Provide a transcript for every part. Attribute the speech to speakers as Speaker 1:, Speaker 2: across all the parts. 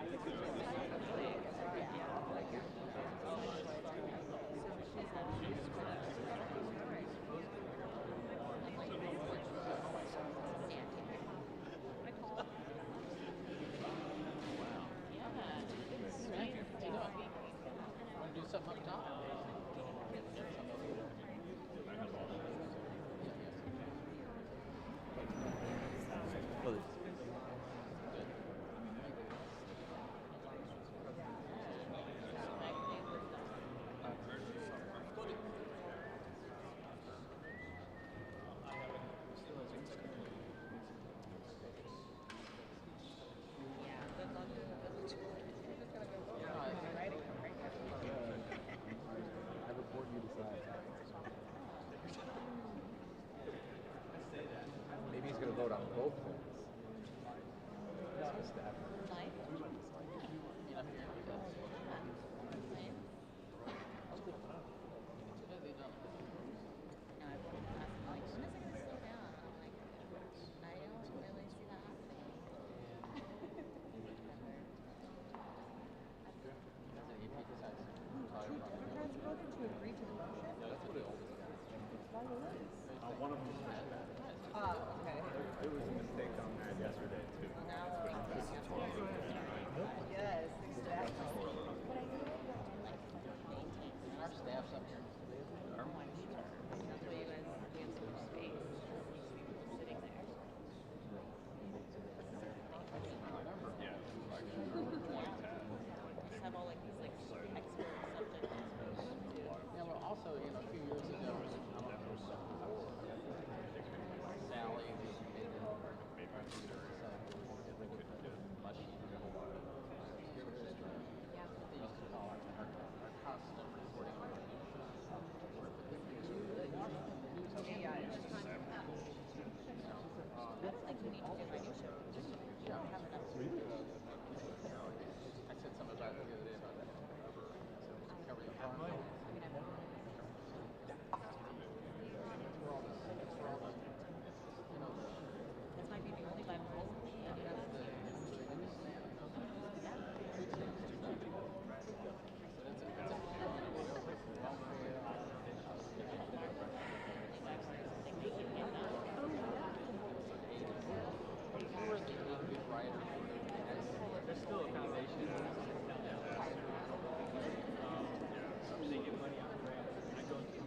Speaker 1: Want to do something up top?
Speaker 2: Well, I report you decide. Maybe he's going to vote on both things. That's his staff.
Speaker 3: Democrats voted to agree to the motion?
Speaker 2: One of them was bad.
Speaker 3: Oh, okay.
Speaker 2: There was a mistake on that yesterday, too.
Speaker 3: Yes, exactly.
Speaker 1: Our staff's up here.
Speaker 4: That's why you guys have some space sitting there.
Speaker 2: Yeah.
Speaker 4: Just have all like these like expert subject experts too.
Speaker 1: Yeah, well, also, a few years ago, Sally made much easier. They used to call our custom reporting.
Speaker 4: That's like we need to do radio show.
Speaker 1: Yeah.
Speaker 4: Have enough.
Speaker 1: I said something about it the other day about that. Cover the farm.
Speaker 4: I mean, I've this might be the only Bible
Speaker 5: There's still a foundation. They get money out of grants. And it goes to $1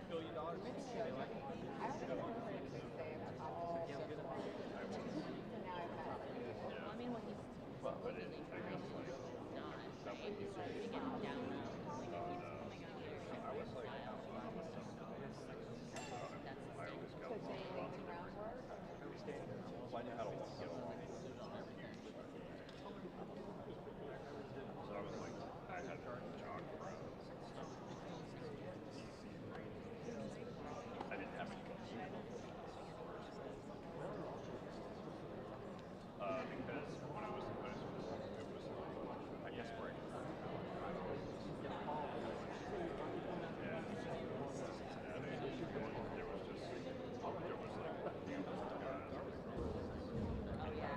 Speaker 5: billion.
Speaker 3: I don't
Speaker 4: I mean, what he's really trying to do is not, right? He's trying to get down, like, it keeps coming out here. That's the thing.
Speaker 2: Well, I know how to get along. So I was like, I had to jog around. I didn't have any because when it was I guess break. There was like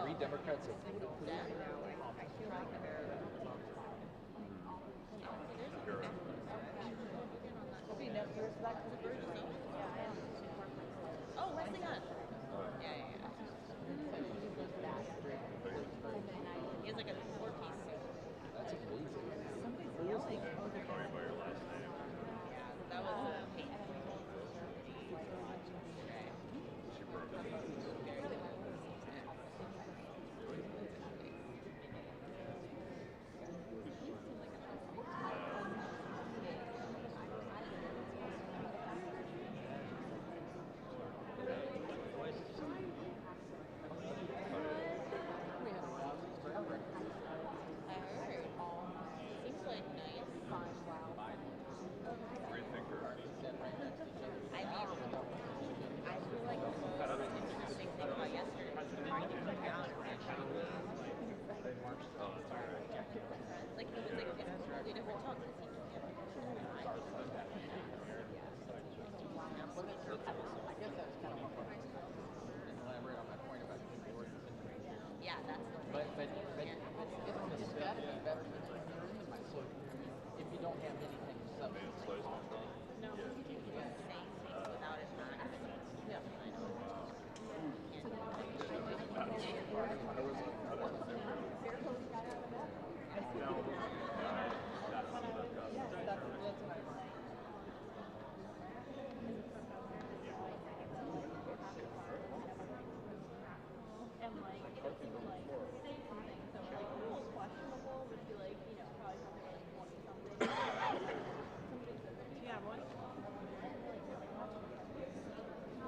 Speaker 2: Three Democrats have voted for
Speaker 3: I
Speaker 2: that.
Speaker 3: know, I feel like they're. Okay, no, here's that controversy.
Speaker 4: Oh, Wesley Hunt. Yeah. He has like a 4-piece suit.
Speaker 2: That's amazing.
Speaker 3: Somebody's yelling.
Speaker 4: Yeah, that was Peyton. I heard. Seems like nice. I mean, I feel like the most interesting thing about yesterday was the way he put down like he was like it's a totally different tone because he just kept
Speaker 1: Elaborate on my point about keyboard.
Speaker 4: yeah, that's the
Speaker 1: But
Speaker 4: yeah.
Speaker 1: it's got to be better than anything. So if you don't have anything to substitute,
Speaker 4: No, he was saying things without it not.
Speaker 1: yeah.
Speaker 4: I know.
Speaker 6: And like if people like say something so like a little questionable would be like, you know, probably something like 20 something. Somebody said that.
Speaker 3: Yeah, one.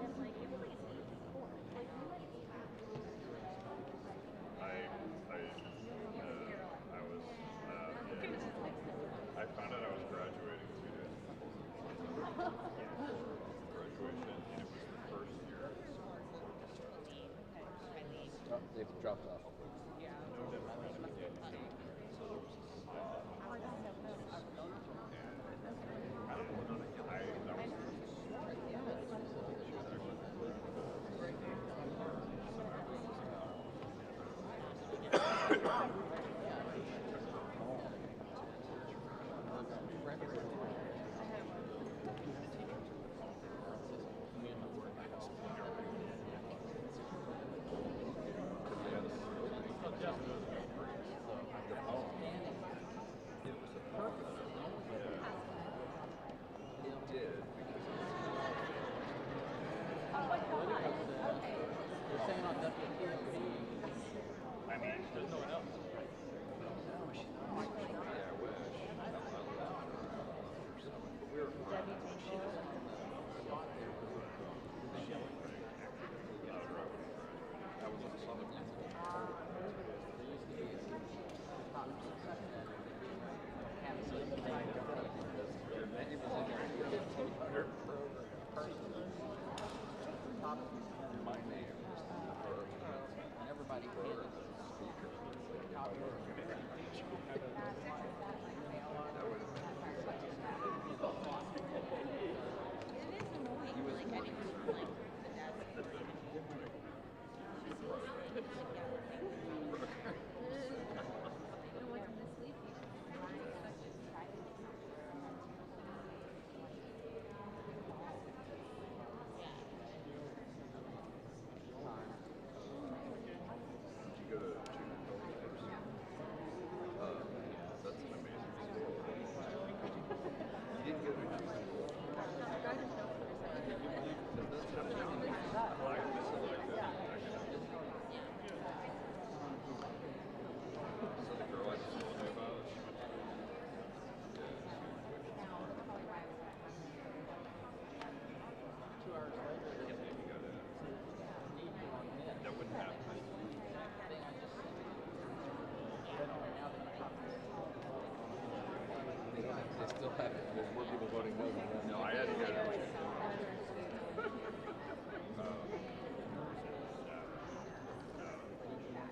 Speaker 6: And like it was like an 84. Like you might be
Speaker 7: I found out I was graduating 2 days before graduation, and it was the first year.
Speaker 2: Oh, they've dropped off.
Speaker 1: They're saying on WTOP.
Speaker 7: I mean, there's no one else.
Speaker 1: And everybody handed a copy of
Speaker 4: It is annoying. Like I didn't feel like the dad's like
Speaker 7: Did you go to Junior College first? That's an amazing school. You didn't go to Junior College? So the girl I just told you about, she went to
Speaker 1: 2 hours later.
Speaker 7: I can't believe you go to
Speaker 1: Need you on this.
Speaker 7: that wouldn't happen.
Speaker 1: Thing I just sent you. But now that you talk
Speaker 2: They still have it. There's more people voting no than that.
Speaker 7: No, I had to go to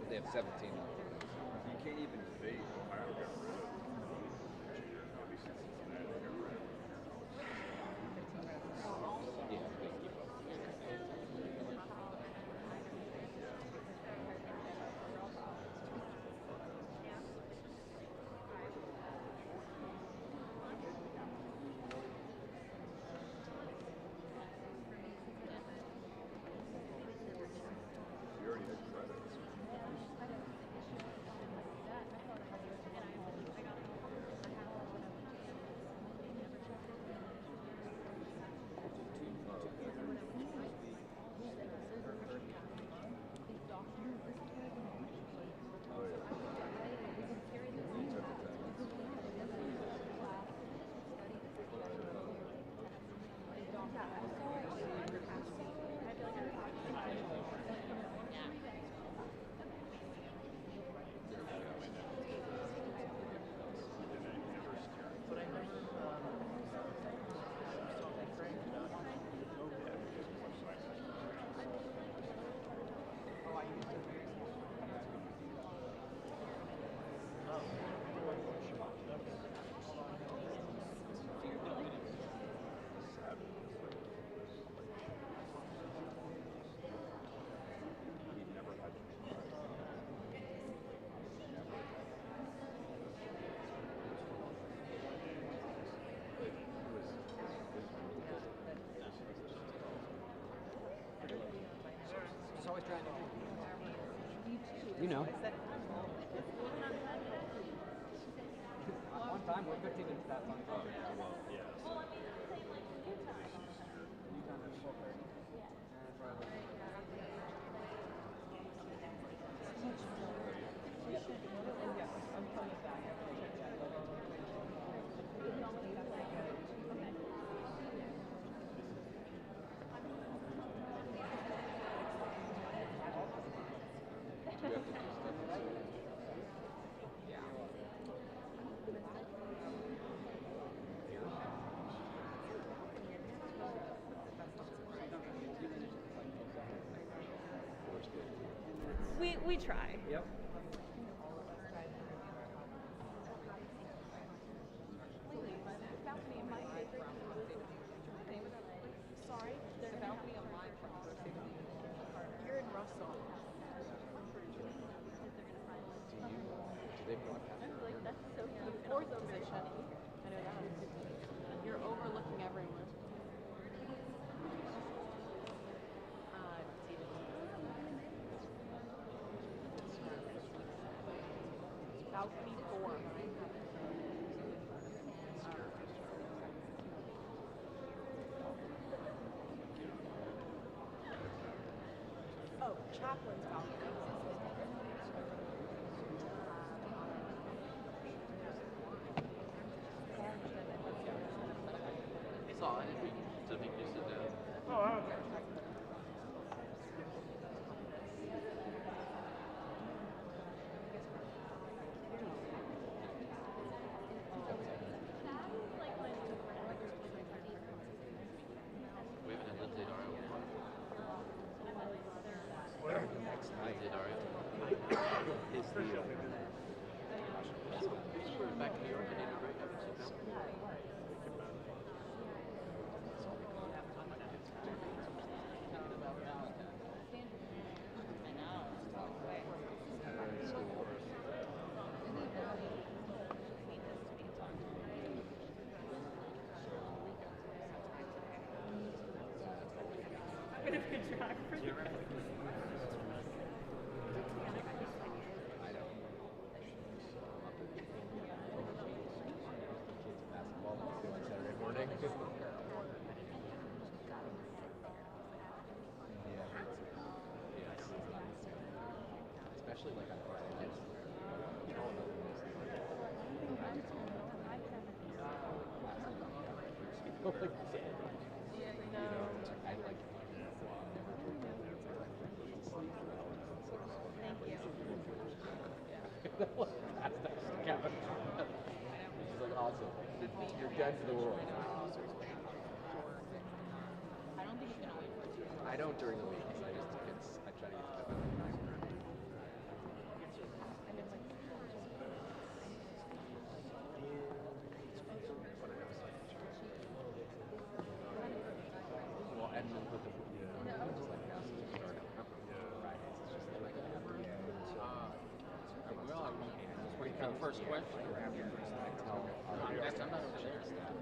Speaker 2: They have 17.
Speaker 7: you can't even debate. Ohio got rid of junior, at least in Cincinnati, they got rid of
Speaker 2: Yeah. You know.
Speaker 3: I said,
Speaker 2: One time we're 15 minutes past on
Speaker 7: Oh, yeah, well, yes.
Speaker 6: Well, I mean, it's the same like you time.
Speaker 2: You done at 4:30?
Speaker 3: I'm coming back. I'm gonna check that.
Speaker 2: Do you have to do stuff? Yeah.
Speaker 3: We try.
Speaker 2: Yep.
Speaker 6: Balcony in my favorite. Sorry, there's a balcony on my You're in Russell.
Speaker 2: Do they broadcast?
Speaker 6: Like that's so cute.
Speaker 1: The fourth position. I know that. You're overlooking everyone. Balcony 4. Oh, Chaplin's balcony.
Speaker 8: Saw it. To make you sit down.
Speaker 5: Oh, okay.
Speaker 8: We haven't had Lindsay Dario.
Speaker 2: Next night.
Speaker 8: Lindsay Dario.
Speaker 2: Is the
Speaker 8: She went back to New York and did a break. I haven't seen her.
Speaker 4: I know.
Speaker 3: I'm gonna be a geographer.
Speaker 2: I don't. Kids basketball on Saturday morning. Yeah, it's especially like on Friday nights. I like Kevin. She's like, awesome. You're dead to the world.
Speaker 4: I don't think it's gonna wait for too long.
Speaker 2: I don't during the week. I try to get to bed by like 9:30. Well, and then with the just like now, so just start Fridays. It's just like I have to get
Speaker 8: Well, I'm just waiting for the first question.
Speaker 2: I tell our
Speaker 8: Yes, I'm not over there.
Speaker 2: staff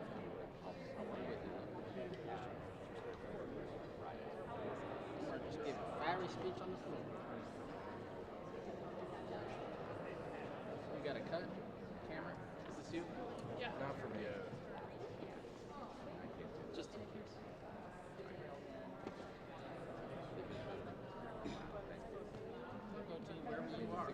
Speaker 8: Just give a fiery speech on the floor. You got a cut? Camera? Is this you? Yeah.
Speaker 7: Not from you.
Speaker 8: Just in case. We'll go to wherever you are.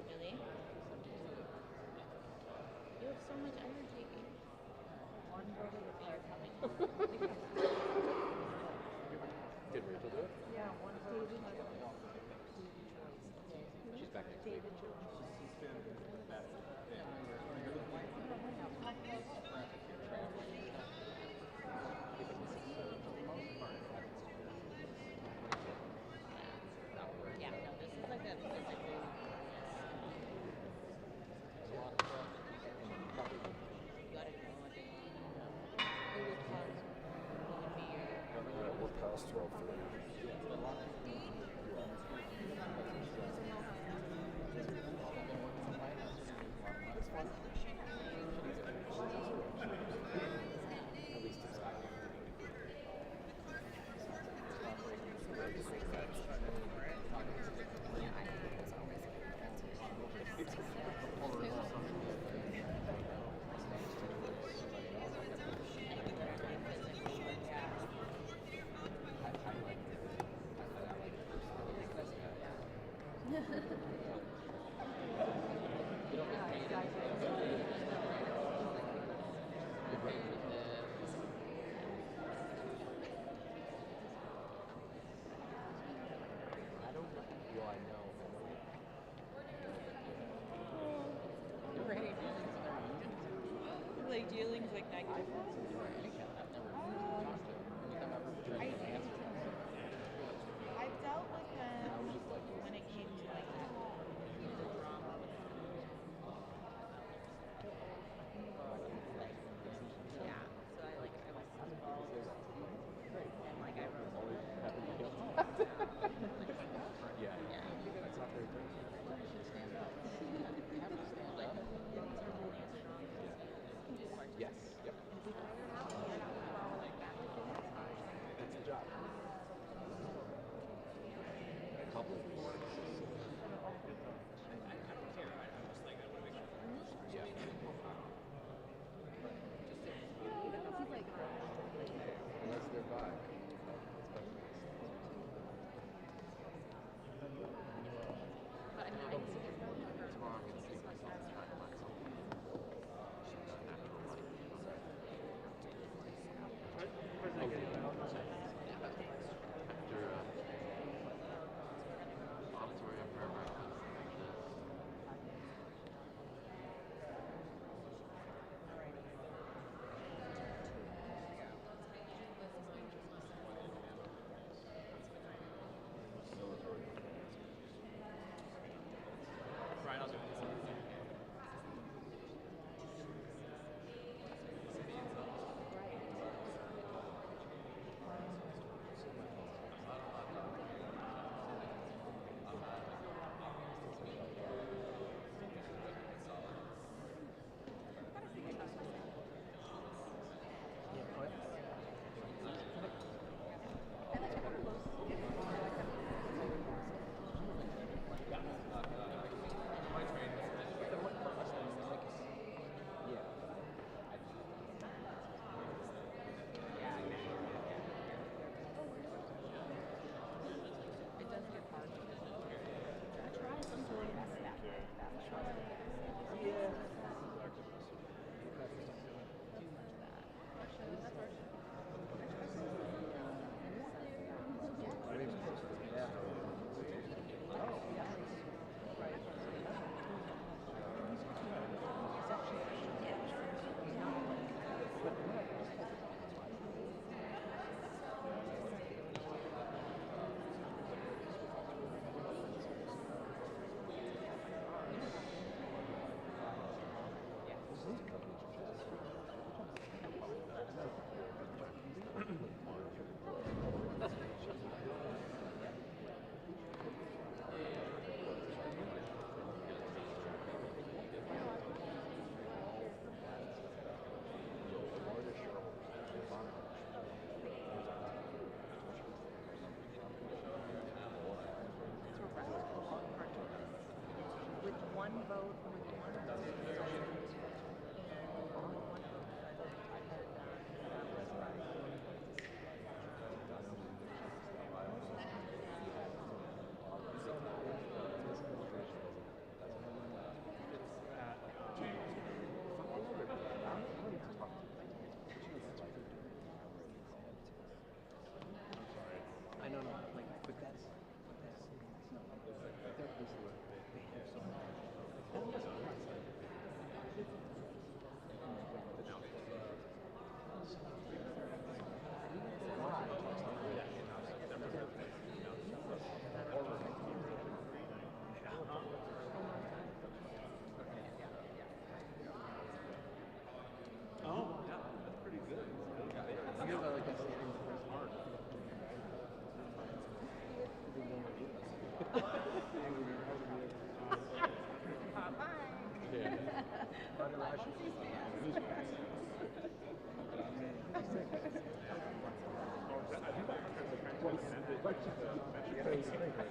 Speaker 4: Really? You have so much energy. You're coming.
Speaker 2: Did Rachel do it?
Speaker 3: Yeah, one David.
Speaker 2: She's back next week.
Speaker 5: She's been back. Yeah.
Speaker 2: It's 12:30. At least it's not.
Speaker 3: Like dealings like negative. I've dealt with them when it came to like that.
Speaker 4: Yeah. So I was involved and like I wrote
Speaker 2: Yeah. That's not very good.
Speaker 8: Stand up. Have to stand up.
Speaker 2: Yes. Yep. That's the job. Public works. Yeah. Unless they're by.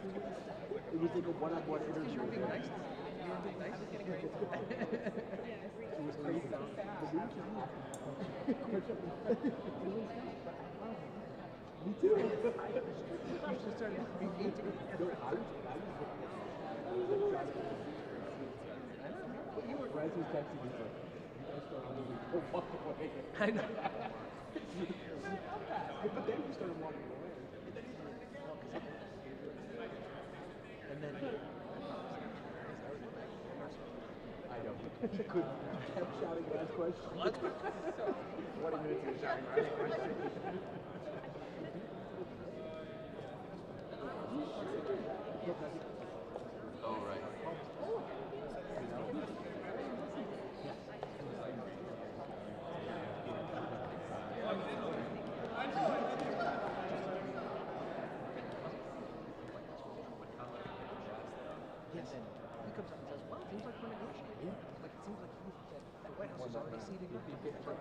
Speaker 2: It was like a one-on-one interview.
Speaker 8: You were being nice to me. You were being nice to me.
Speaker 2: It was crazy. Me too.
Speaker 8: You should start being eating.
Speaker 2: Bryce was texting me like, you guys started moving. Oh, walk away.
Speaker 8: I know.
Speaker 2: But then you started walking away.
Speaker 8: And then
Speaker 2: I know. He kept shouting last question.
Speaker 8: what?
Speaker 2: 20 minutes of shouting last question.
Speaker 8: Oh, right. Yes. He comes up and says, well, it seems like we're negotiating. Like, it seems like the White House is already ceding your people.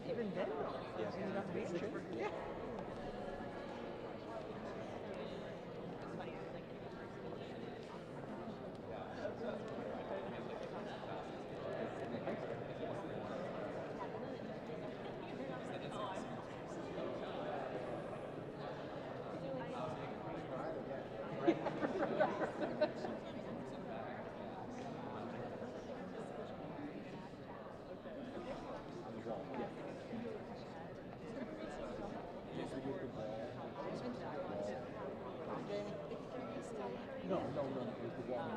Speaker 8: Even then, though, yes. Not to be sure. Yeah.
Speaker 2: No, it was the wall.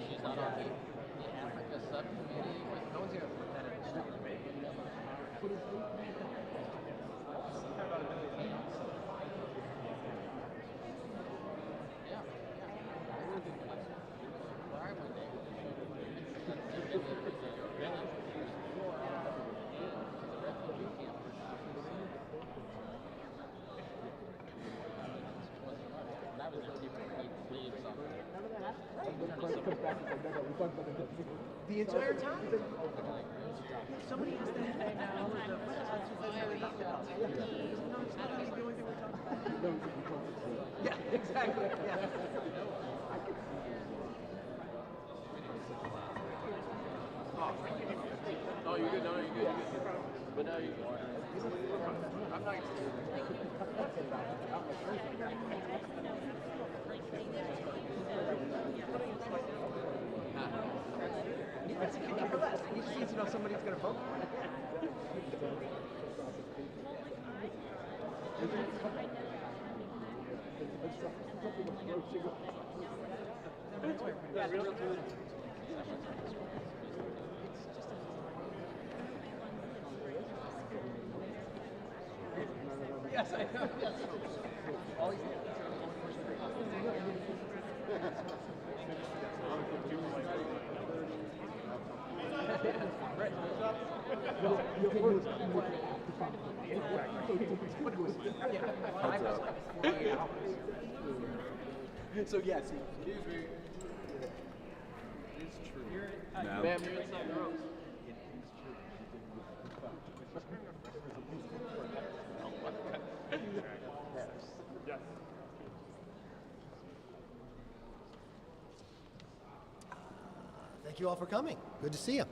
Speaker 1: She's not on the Africa subcommittee. No one's here for
Speaker 8: The entire time. Somebody has to have yeah, exactly. Yeah.
Speaker 1: Oh, you're good. No, you're good. But now you're good. I'm not.
Speaker 8: He just needs to know somebody's going to vote for it. Yes, I know. Always.
Speaker 2: So yes.
Speaker 7: Excuse me.
Speaker 2: It's true.
Speaker 1: Ma'am, you're inside the ropes.
Speaker 7: Yes.
Speaker 9: Thank you all for coming. Good to see you.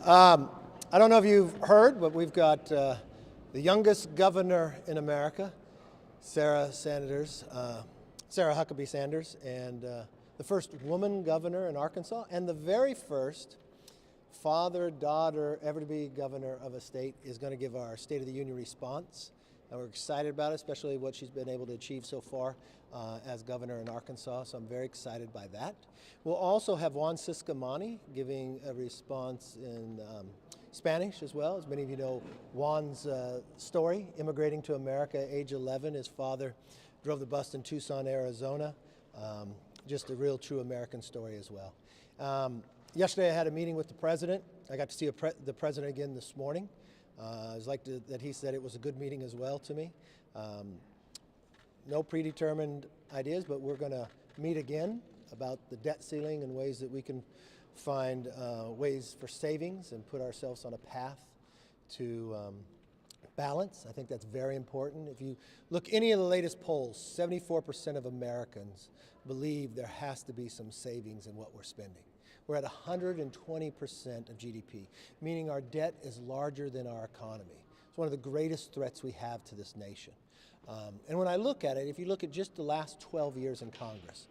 Speaker 9: I don't know if you've heard, but we've got The youngest governor in America, Sarah Huckabee Sanders, and the first woman governor in Arkansas, and the very first father-daughter ever to be governor of a state, is going to give our State of the Union response. And we're excited about it, especially what she's been able to achieve so far as governor in Arkansas, so I'm very excited by that. We'll also have Juan Ciscomani giving a response in Spanish as well. As many of you know, Juan's story, immigrating to America at age 11. His father drove the bus in Tucson, Arizona. Just a real true American story as well. Yesterday I had a meeting with the president. I got to see the president again this morning. I was like that he said it was a good meeting as well to me. No predetermined ideas, but we're going to meet again about the debt ceiling and ways that we can find ways for savings and put ourselves on a path to balance. I think that's very important. If you look any of the latest polls, 74% of Americans believe there has to be some savings in what we're spending. We're at 120% of GDP, meaning our debt is larger than our economy. It's one of the greatest threats we have to this nation. And when I look at it, if you look at just the last 12 years in Congress,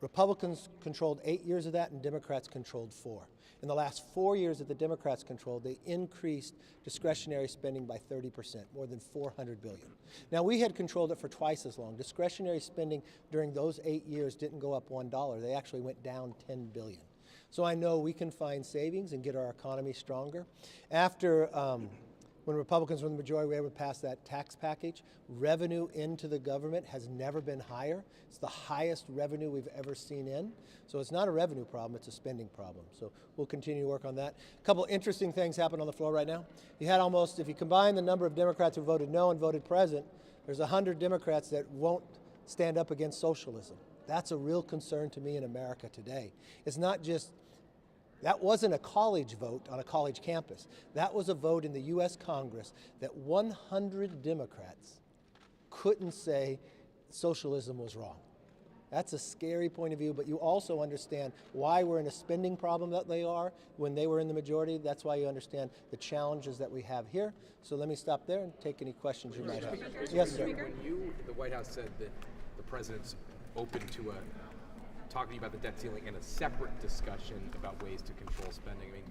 Speaker 9: Republicans controlled 8 years of that and Democrats controlled 4. In the last 4 years that the Democrats controlled, they increased discretionary spending by 30%, more than $400 billion. Now, we had controlled it for twice as long. Discretionary spending during those 8 years didn't go up $1. They actually went down $10 billion. So I know we can find savings and get our economy stronger. After, when Republicans were in the majority, we were able to pass that tax package. Revenue into the government has never been higher. It's the highest revenue we've ever seen in. So it's not a revenue problem, it's a spending problem. So we'll continue to work on that. A couple interesting things happen on the floor right now. You had almost, if you combine the number of Democrats who voted no and voted present, there's 100 Democrats that won't stand up against socialism. That's a real concern to me in America today. It's not just, that wasn't a college vote on a college campus. That was a vote in the U.S. Congress that 100 Democrats couldn't say socialism was wrong. That's a scary point of view, but you also understand why we're in a spending problem that they are when they were in the majority. That's why you understand the challenges that we have here. So let me stop there and take any questions you might have. Yes, sir.
Speaker 2: When the White House said that the president's open to talking about the debt ceiling and a separate discussion about ways to control spending, I mean,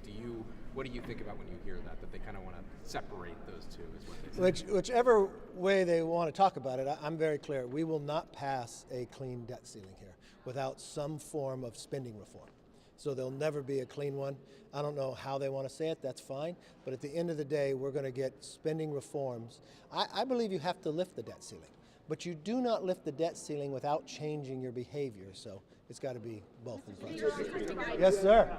Speaker 2: what do you think about when you hear that they kind of want to separate those two, is what they say?
Speaker 9: Whichever way they want to talk about it, I'm very clear. We will not pass a clean debt ceiling here without some form of spending reform. So there'll never be a clean one. I don't know how they want to say it, that's fine. But at the end of the day, we're going to get spending reforms. I believe you have to lift the debt ceiling. But you do not lift the debt ceiling without changing your behavior. So it's got to be both in process. Yes, sir.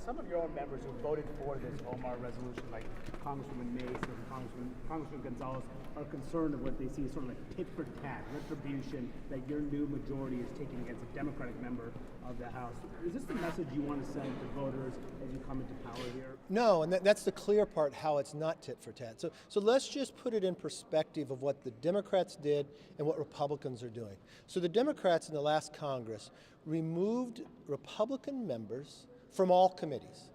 Speaker 8: Some of your own members who voted for this Omar resolution, like Congresswoman Mace and Congressman Gonzalez, are concerned of what they see as sort of like tit for tat, retribution that your new majority is taking against a Democratic member of the House. Is this the message you want to send to voters as you come into power here?
Speaker 9: No, and that's the clear part, how it's not tit for tat. So let's just put it in perspective of what the Democrats did and what Republicans are doing. So the Democrats in the last Congress removed Republican members from all committees.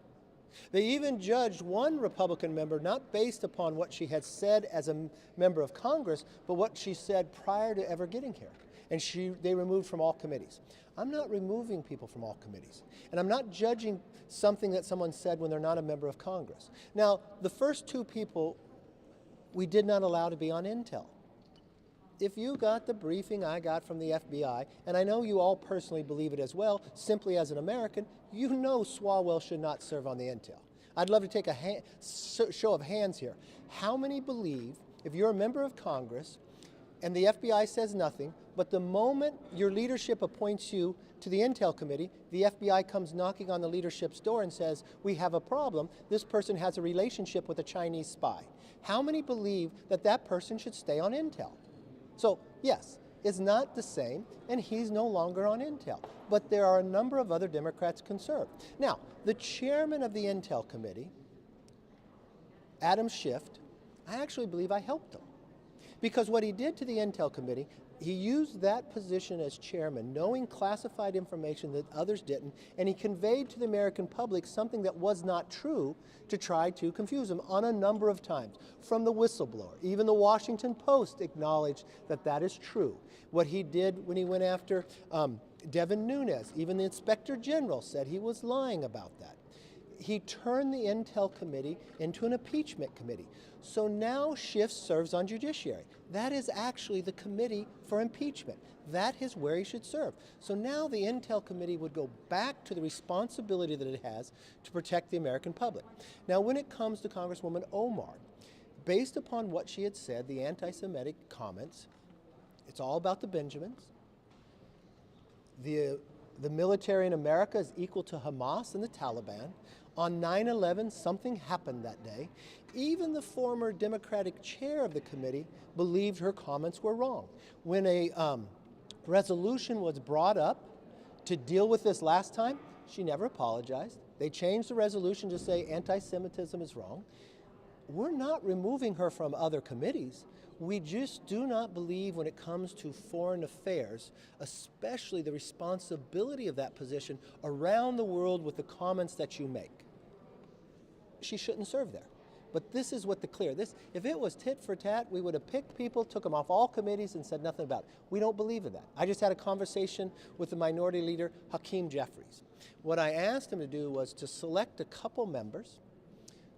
Speaker 9: They even judged one Republican member not based upon what she had said as a member of Congress, but what she said prior to ever getting here. And they removed from all committees. I'm not removing people from all committees. And I'm not judging something that someone said when they're not a member of Congress. Now, the first two people we did not allow to be on Intel. If you got the briefing I got from the FBI, and I know you all personally believe it as well, simply as an American, you know Swalwell should not serve on the Intel. I'd love to take a show of hands here. How many believe, if you're a member of Congress and the FBI says nothing, but the moment your leadership appoints you to the Intel Committee, the FBI comes knocking on the leadership's door and says, we have a problem, this person has a relationship with a Chinese spy. How many believe that that person should stay on Intel? So, yes, it's not the same, and he's no longer on Intel. But there are a number of other Democrats concerned. Now, the chairman of the Intel Committee, Adam Schiff, I actually believe I helped him. Because what he did to the Intel Committee He used that position as chairman, knowing classified information that others didn't, and he conveyed to the American public something that was not true to try to confuse them on a number of times. From the whistleblower, even the Washington Post acknowledged that that is true. What he did when he went after Devin Nunes, even the Inspector General said he was lying about that. He turned the Intel Committee into an impeachment committee. So now Schiff serves on Judiciary. That is actually the committee for impeachment. That is where he should serve. So now the Intel Committee would go back to the responsibility that it has to protect the American public. Now when it comes to Congresswoman Omar, based upon what she had said, the anti-Semitic comments, it's all about the Benjamins. The military in America is equal to Hamas and the Taliban. On 9/11, something happened that day. Even the former Democratic chair of the committee believed her comments were wrong. When a resolution was brought up to deal with this last time, she never apologized. They changed the resolution to say anti-Semitism is wrong. We're not removing her from other committees. We just do not believe when it comes to foreign affairs, especially the responsibility of that position around the world with the comments that you make. She shouldn't serve there. But this is what if it was tit for tat, we would have picked people, took them off all committees and said nothing about it. We don't believe in that. I just had a conversation with the minority leader, Hakeem Jeffries. What I asked him to do was to select a couple members,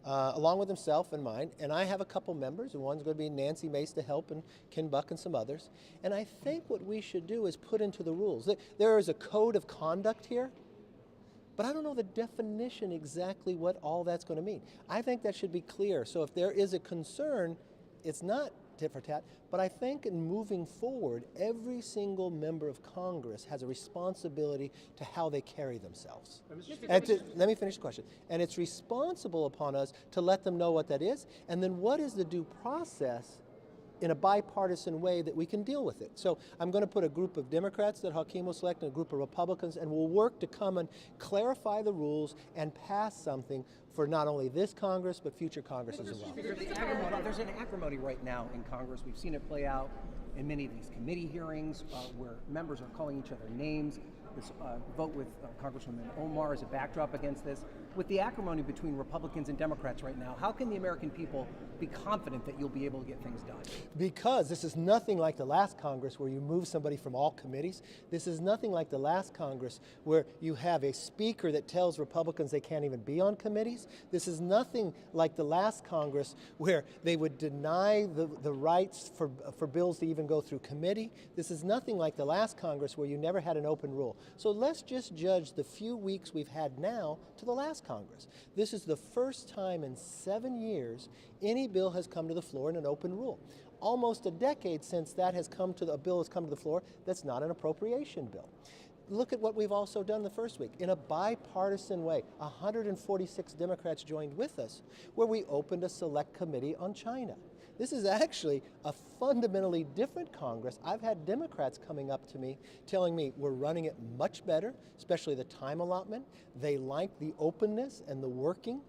Speaker 9: along with himself and mine, and I have a couple members, and one's going to be Nancy Mace to help, and Ken Buck and some others. And I think what we should do is put into the rules. There is a code of conduct here, but I don't know the definition exactly what all that's going to mean. I think that should be clear. So if there is a concern, it's not tit for tat, but I think in moving forward, every single member of Congress has a responsibility to how they carry themselves. Let me finish the question. And it's responsible upon us to let them know what that is, and then what is the due process in a bipartisan way that we can deal with it. So I'm going to put a group of Democrats that Hakeem will select and a group of Republicans, and we'll work to come and clarify the rules and pass something for not only this Congress, but future Congresses as well.
Speaker 10: There's an acrimony right now in Congress. We've seen it play out in many of these committee hearings where members are calling each other names. This vote with Congresswoman Omar is a backdrop against this. With the acrimony between Republicans and Democrats right now, how can the American people be confident that you'll be able to get things done?
Speaker 9: Because this is nothing like the last Congress where you move somebody from all committees. This is nothing like the last Congress where you have a speaker that tells Republicans they can't even be on committees. This is nothing like the last Congress where they would deny the rights for bills to even go through committee. This is nothing like the last Congress where you never had an open rule. So let's just judge the few weeks we've had now to the last Congress. This is the first time in 7 years any bill has come to the floor in an open rule. Almost a decade since a bill has come to the floor that's not an appropriation bill. Look at what we've also done the first week. In a bipartisan way, 146 Democrats joined with us, where we opened a select committee on China. This is actually a fundamentally different Congress. I've had Democrats coming up to me telling me we're running it much better, especially the time allotment. They like the openness and the working.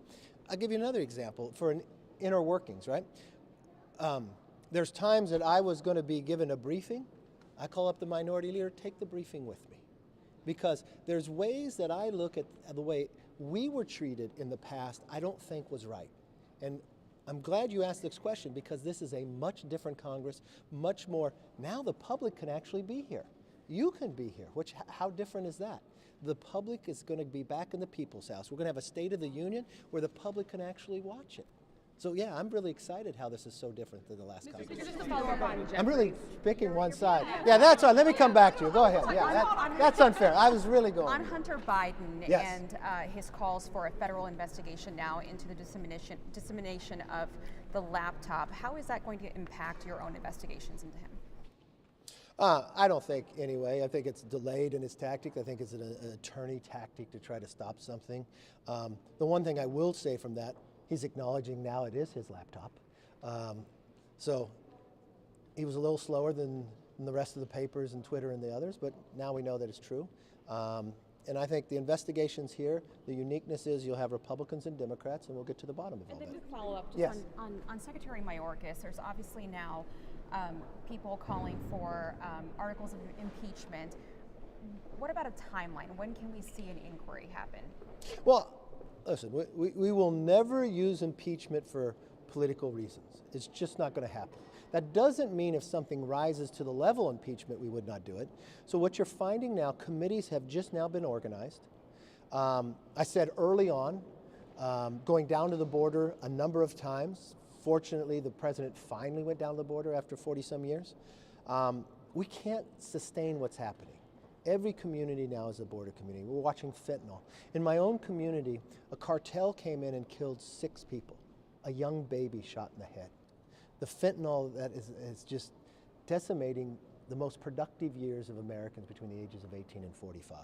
Speaker 9: I'll give you another example for an inner workings, right? There's times that I was going to be given a briefing. I call up the minority leader, take the briefing with me. Because there's ways that I look at the way we were treated in the past I don't think was right. And I'm glad you asked this question because this is a much different Congress, much more. Now the public can actually be here. You can be here, how different is that? The public is going to be back in the People's House. We're going to have a State of the Union where the public can actually watch it. So yeah, I'm really excited how this is so different than the last Congress.
Speaker 4: Just to follow up on Jeffries.
Speaker 9: I'm really picking one side. Yeah, that's right. Let me come back to you. Go ahead. Yeah, that's unfair. I was really going.
Speaker 11: On Hunter Biden
Speaker 9: Yes.
Speaker 11: and his calls for a federal investigation now into the dissemination of the laptop, how is that going to impact your own investigations into him?
Speaker 9: I don't think anyway. I think it's delayed in its tactic. I think it's an attorney tactic to try to stop something. The one thing I will say from that, he's acknowledging now it is his laptop. So he was a little slower than the rest of the papers and Twitter and the others, but now we know that it's true. And I think the investigations here, the uniqueness is you'll have Republicans and Democrats, and we'll get to the bottom of all that.
Speaker 11: And then to follow up just
Speaker 9: Yes.
Speaker 11: on Secretary Mayorkas, there's obviously now people calling for articles of impeachment. What about a timeline? When can we see an inquiry happen?
Speaker 9: Well, listen, we will never use impeachment for political reasons. It's just not going to happen. That doesn't mean if something rises to the level of impeachment, we would not do it. So what you're finding now, committees have just now been organized. I said early on, going down to the border a number of times. Fortunately, the president finally went down to the border after 40-some years. We can't sustain what's happening. Every community now is a border community. We're watching fentanyl. In my own community, a cartel came in and killed 6 people, a young baby shot in the head. The fentanyl that is just decimating the most productive years of Americans between the ages of 18 and 45.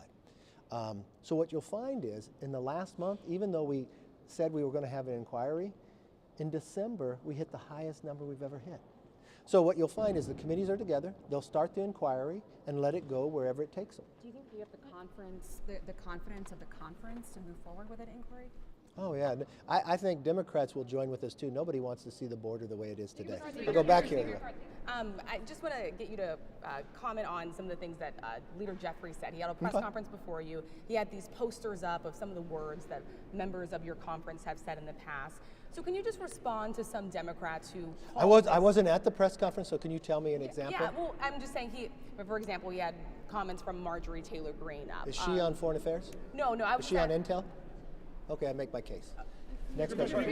Speaker 9: So what you'll find is, in the last month, even though we said we were going to have an inquiry, in December, we hit the highest number we've ever hit. So what you'll find is the committees are together, they'll start the inquiry and let it go wherever it takes them.
Speaker 11: Do you think you have the confidence of the conference to move forward with an inquiry?
Speaker 9: Oh yeah, I think Democrats will join with us too. Nobody wants to see the border the way it is today. I'll go back here.
Speaker 12: I just want to get you to comment on some of the things that Leader Jeffrey said. He had a press conference before you. He had these posters up of some of the words that members of your conference have said in the past. So can you just respond to some Democrats who
Speaker 9: I wasn't at the press conference, so can you tell me an example?
Speaker 12: Yeah, well, I'm just saying for example, he had comments from Marjorie Taylor Greene up.
Speaker 9: Is she on Foreign Affairs?
Speaker 12: No, I was.
Speaker 9: Is she on Intel? Okay, I make my case. Next question.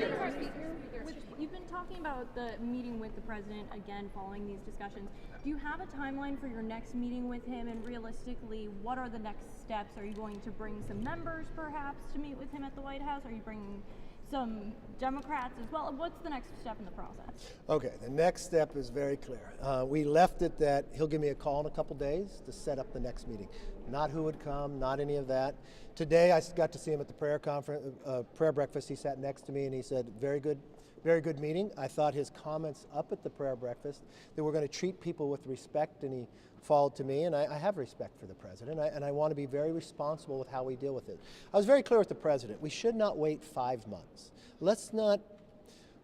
Speaker 6: You've been talking about the meeting with the president again following these discussions. Do you have a timeline for your next meeting with him, and realistically, what are the next steps? Are you going to bring some members perhaps to meet with him at the White House? Are you bringing some Democrats as well? What's the next step in the process? Okay,
Speaker 9: the next step is very clear. We left it that he'll give me a call in a couple days to set up the next meeting. Not who would come, not any of that. Today I got to see him at the prayer breakfast. He sat next to me and he said, very good meeting. I thought his comments up at the prayer breakfast that we're going to treat people with respect, and he followed to me, and I have respect for the president, and I want to be very responsible with how we deal with it. I was very clear with the president. We should not wait 5 months. Let's not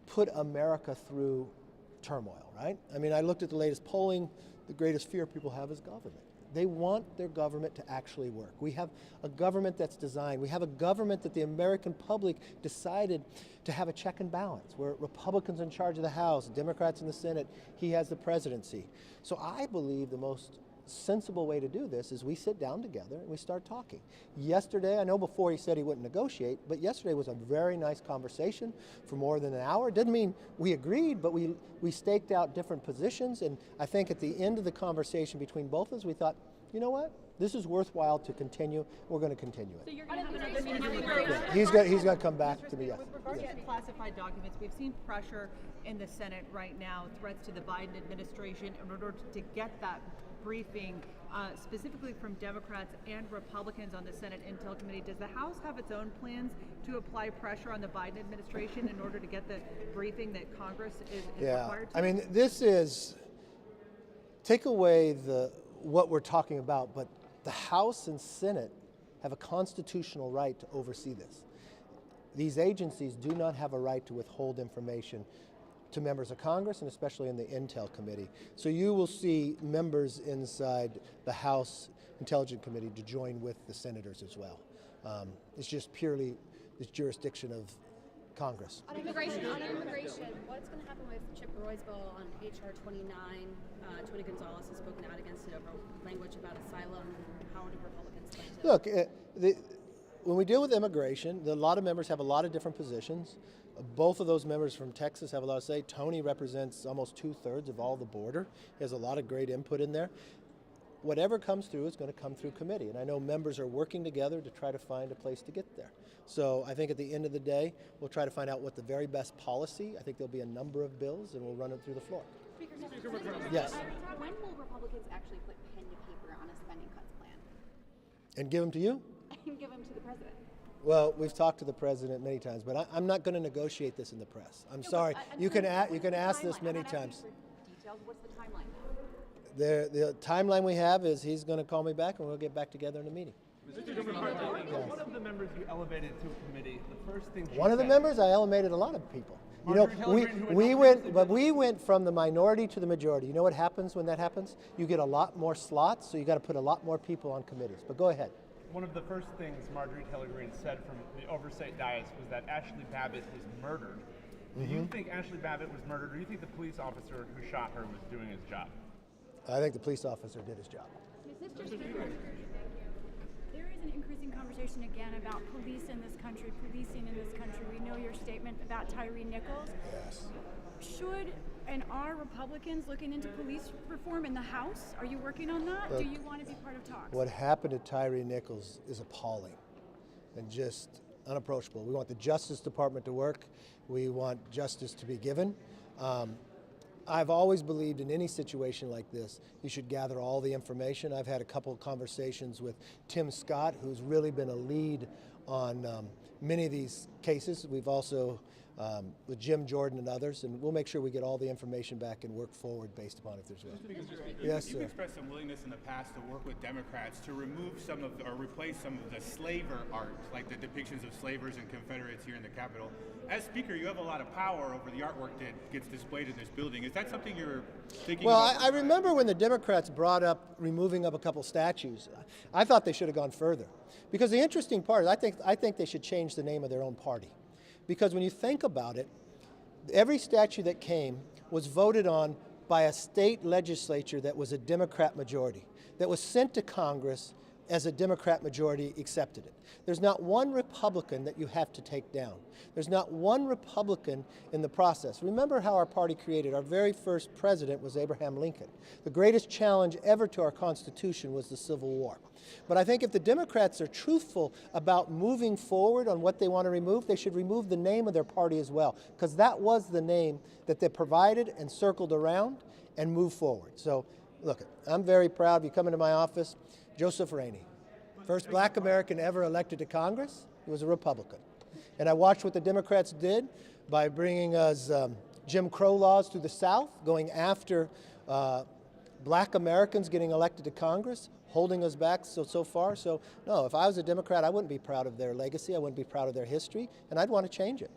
Speaker 9: put America through turmoil, right? I mean, I looked at the latest polling. The greatest fear people have is government. They want their government to actually work. We have a government that's designed. We have a government that the American public decided to have a check and balance, where Republicans in charge of the House, Democrats in the Senate, he has the presidency. So I believe the most sensible way to do this is we sit down together and we start talking. Yesterday, I know before he said he wouldn't negotiate, but yesterday was a very nice conversation for more than an hour. Didn't mean we agreed, but we staked out different positions, and I think at the end of the conversation between both of us, we thought, you know what? This is worthwhile to continue. We're going to continue it.
Speaker 6: So you're going to have another meeting?
Speaker 9: Yeah, he's going to come back to me, yes.
Speaker 13: With regard to classified documents, we've seen pressure in the Senate right now, threats to the Biden administration in order to get that briefing, specifically from Democrats and Republicans on the Senate Intel Committee. Does the House have its own plans to apply pressure on the Biden administration in order to get the briefing that Congress is required to?
Speaker 9: I mean, this is, take away what we're talking about, but the House and Senate have a constitutional right to oversee this. These agencies do not have a right to withhold information to members of Congress, and especially in the Intel Committee. So you will see members inside the House Intelligence Committee to join with the senators as well. It's just purely the jurisdiction of Congress.
Speaker 14: On immigration, what's going to happen with Chip Roy's bill on HR 29? Tony Gonzalez has spoken out against it over language about asylum. How do Republicans plan to...
Speaker 9: Look, when we deal with immigration, a lot of members have a lot of different positions. Both of those members from Texas have a lot to say. Tony represents almost 2/3 of all the border. He has a lot of great input in there. Whatever comes through is going to come through committee, and I know members are working together to try to find a place to get there. So I think at the end of the day, we'll try to find out what the very best policy. I think there'll be a number of bills, and we'll run it through the floor. Yes.
Speaker 14: When will Republicans actually put pen to paper on a spending cuts plan?
Speaker 9: And give them to you?
Speaker 14: And give them to the president.
Speaker 9: Well, we've talked to the president many times, but I'm not going to negotiate this in the press. I'm sorry. You can ask this many times.
Speaker 14: Details. What's the timeline?
Speaker 9: The timeline we have is he's going to call me back, and we'll get back together in a meeting.
Speaker 5: One of the members you elevated to a committee, the first thing
Speaker 9: One of the members? I elevated a lot of people. You know, we went from the minority to the majority. You know what happens when that happens? You get a lot more slots, so you got to put a lot more people on committees. But go ahead.
Speaker 15: One of the first things Marjorie Taylor Greene said from the oversight dais was that Ashley Babbitt was murdered. Do you think Ashley Babbitt was murdered, or do you think the police officer who shot her was doing his job?
Speaker 9: I think the police officer did his job.
Speaker 16: There is an increasing conversation again about police in this country, policing in this country. We know your statement about Tyre Nichols.
Speaker 9: Yes.
Speaker 16: Should and are Republicans looking into police reform in the House? Are you working on that?
Speaker 9: Look,
Speaker 16: do you want to be part of talks?
Speaker 9: What happened to Tyre Nichols is appalling and just unapproachable. We want the Justice Department to work. We want justice to be given. I've always believed in any situation like this, you should gather all the information. I've had a couple of conversations with Tim Scott, who's really been a lead on many of these cases. We've also with Jim Jordan and others, and we'll make sure we get all the information back and work forward based upon if there's one. Yes, sir.
Speaker 17: You've expressed some willingness in the past to work with Democrats to remove some of or replace some of the slaver art, like the depictions of slavers and Confederates here in the Capitol. As Speaker, you have a lot of power over the artwork that gets displayed in this building. Is that something you're thinking about?
Speaker 9: Well, I remember when the Democrats brought up removing of a couple statues. I thought they should have gone further. Because the interesting part is I think they should change the name of their own party. Because when you think about it, every statue that came was voted on by a state legislature that was a Democrat majority, that was sent to Congress as a Democrat majority accepted it. There's not one Republican that you have to take down. There's not one Republican in the process. Remember how our party created. Our very first president was Abraham Lincoln. The greatest challenge ever to our Constitution was the Civil War. But I think if the Democrats are truthful about moving forward on what they want to remove, they should remove the name of their party as well, because that was the name that they provided and circled around and moved forward. So, look, I'm very proud. You come into my office, Joseph Rainey, first black American ever elected to Congress. He was a Republican. And I watched what the Democrats did by bringing us Jim Crow laws through the South, going after black Americans getting elected to Congress, holding us back so far. So, no, if I was a Democrat, I wouldn't be proud of their legacy. I wouldn't be proud of their history, and I'd want to change it.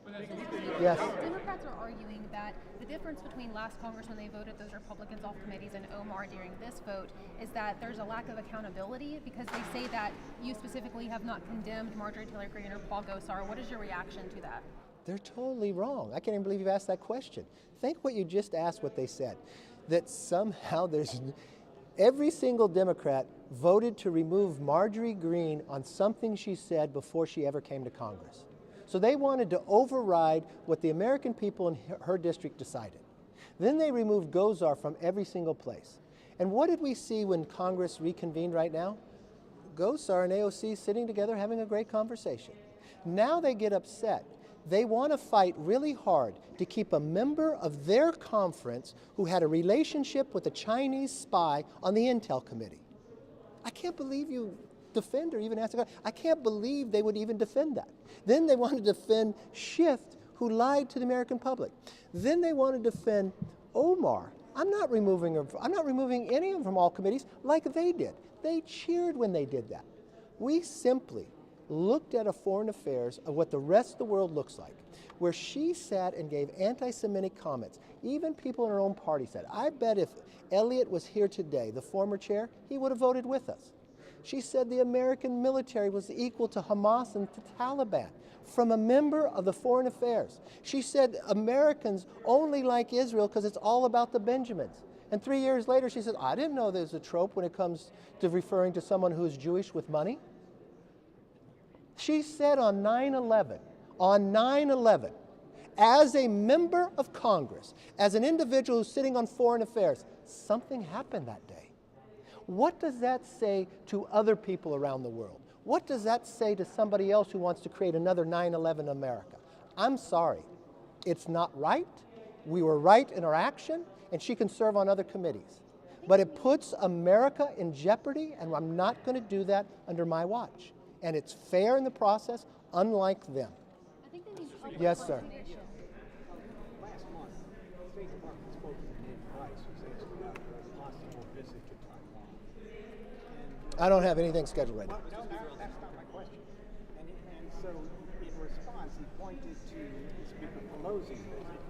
Speaker 9: Yes?
Speaker 11: Democrats are arguing that the difference between last Congress when they voted those Republicans off committees and Omar during this vote is that there's a lack of accountability because they say that you specifically have not condemned Marjorie Taylor Greene or Paul Gosar. What is your reaction to that?
Speaker 9: They're totally wrong. I can't even believe you've asked that question. Think what you just asked, what they said. That somehow there's... Every single Democrat voted to remove Marjorie Greene on something she said before she ever came to Congress. So they wanted to override what the American people in her district decided. Then they removed Gosar from every single place. And what did we see when Congress reconvened right now? Gosar and AOC sitting together having a great conversation. Now they get upset. They want to fight really hard to keep a member of their conference who had a relationship with a Chinese spy on the Intel Committee. I can't believe you defend or even ask a question. I can't believe they would even defend that. Then they want to defend Schiff, who lied to the American public. Then they want to defend Omar. I'm not removing any of them from all committees like they did. They cheered when they did that. We simply looked at a foreign affairs of what the rest of the world looks like, where she sat and gave anti-Semitic comments. Even people in her own party said, I bet if Elliott was here today, the former chair, he would have voted with us. She said the American military was equal to Hamas and the Taliban, from a member of the Foreign Affairs. She said Americans only like Israel because it's all about the Benjamins. And 3 years later, she said, I didn't know there's a trope when it comes to referring to someone who's Jewish with money. She said on 9/11, as a member of Congress, as an individual who's sitting on foreign affairs, something happened that day. What does that say to other people around the world? What does that say to somebody else who wants to create another 9/11 America? I'm sorry. It's not right. We were right in our action, and she can serve on other committees. But it puts America in jeopardy, and I'm not going to do that under my watch. And it's fair in the process, unlike them. Yes, sir.
Speaker 5: Last month, the State Department spokesman Ned Price was asked about a possible visit to Taiwan.
Speaker 9: I don't have anything scheduled right now.
Speaker 5: No, that's not my question. And so, in response, he pointed to Speaker Pelosi's visit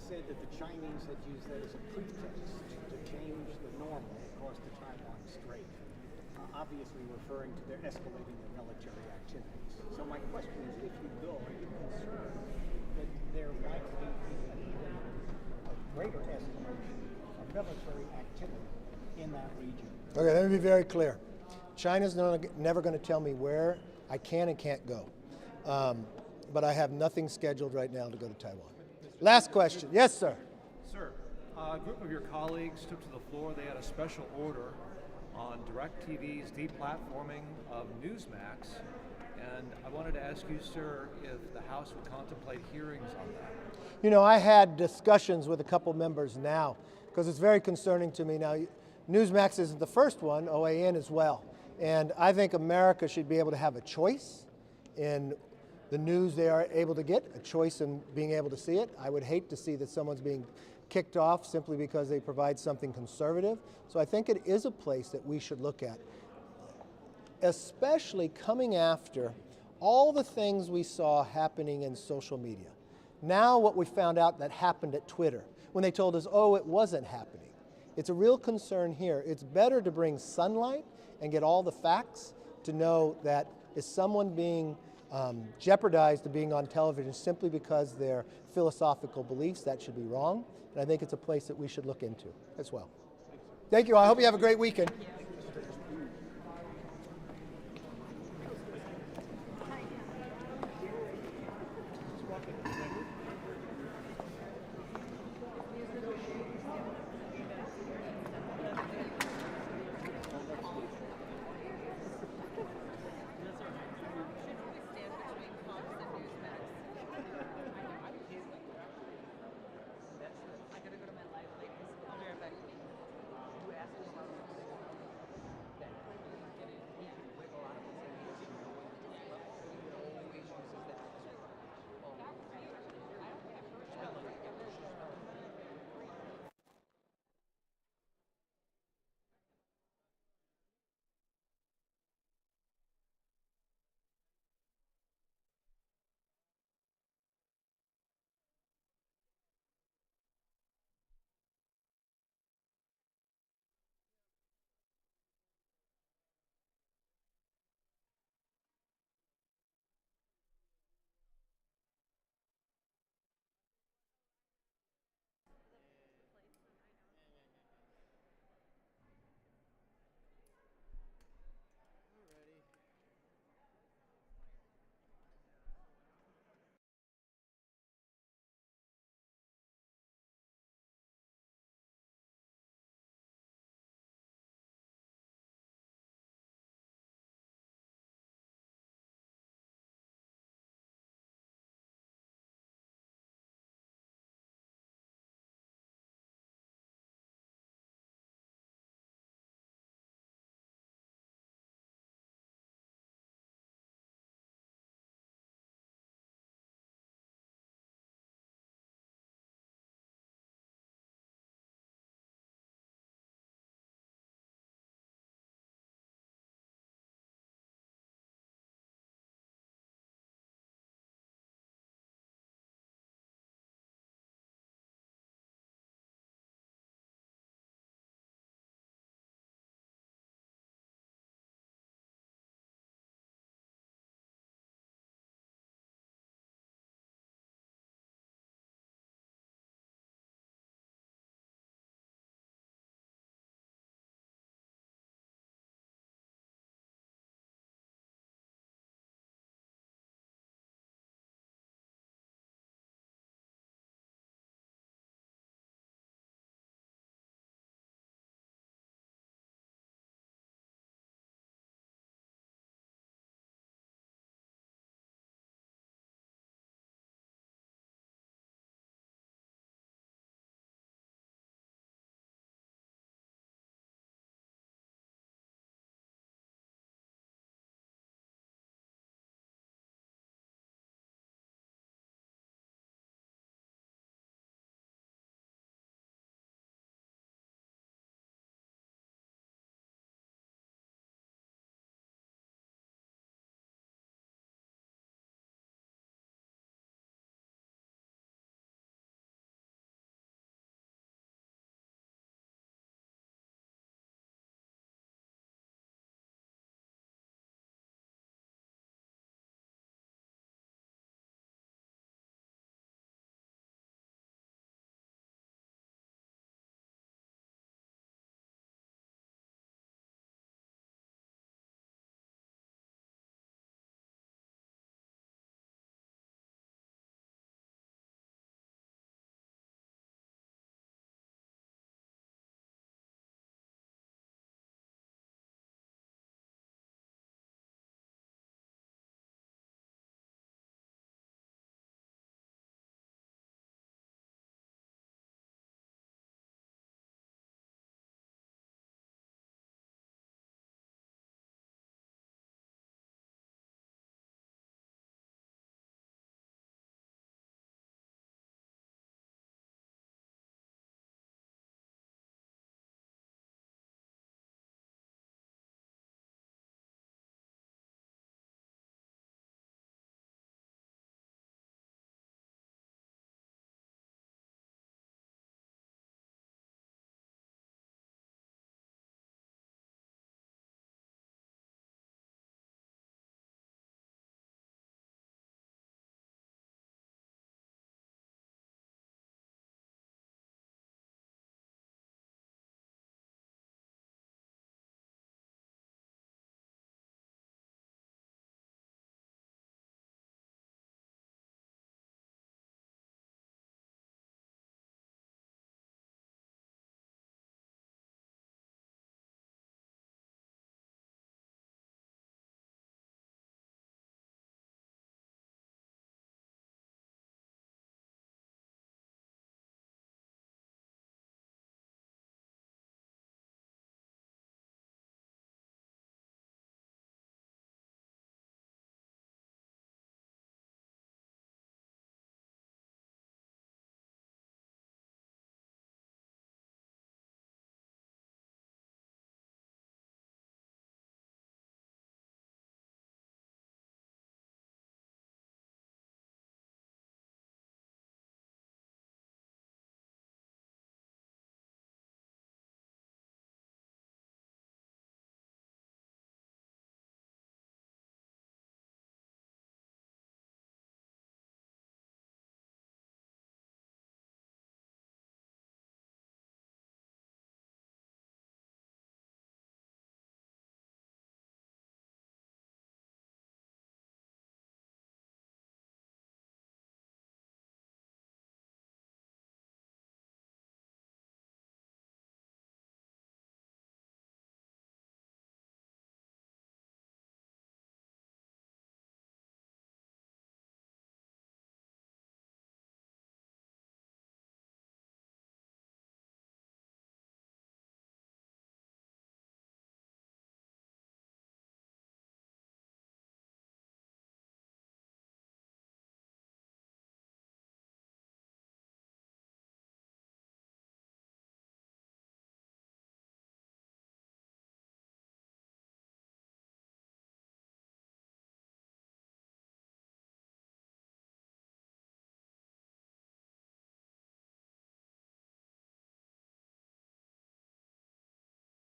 Speaker 5: said that the Chinese had used that as a pretext to change the normal across the Taiwan Strait, obviously referring to their escalating their military activities. So my question is, if you go, are you concerned that there might be a greater escalation of military activity in that region?
Speaker 9: Okay, let me be very clear. China's never going to tell me where I can and can't go. But I have nothing scheduled right now to go to Taiwan. Last question. Yes, sir.
Speaker 18: Sir, a group of your colleagues took to the floor. They had a special order on DirecTV's deplatforming of Newsmax. And I wanted to ask you, sir, if the House would contemplate hearings on that.
Speaker 9: You know, I had discussions with a couple members now, because it's very concerning to me now. Newsmax isn't the first one, OAN as well. And I think America should be able to have a choice in the news they are able to get, a choice in being able to see it. I would hate to see that someone's being kicked off simply because they provide something conservative. So I think it is a place that we should look at, especially coming after all the things we saw happening in social media. Now what we found out that happened at Twitter, when they told us, oh, it wasn't happening. It's a real concern here. It's better to bring sunlight and get all the facts to know that is someone being jeopardized to being on television simply because their philosophical beliefs. That should be wrong. And I think it's a place that we should look into as well. Thank you. I hope you have a great weekend.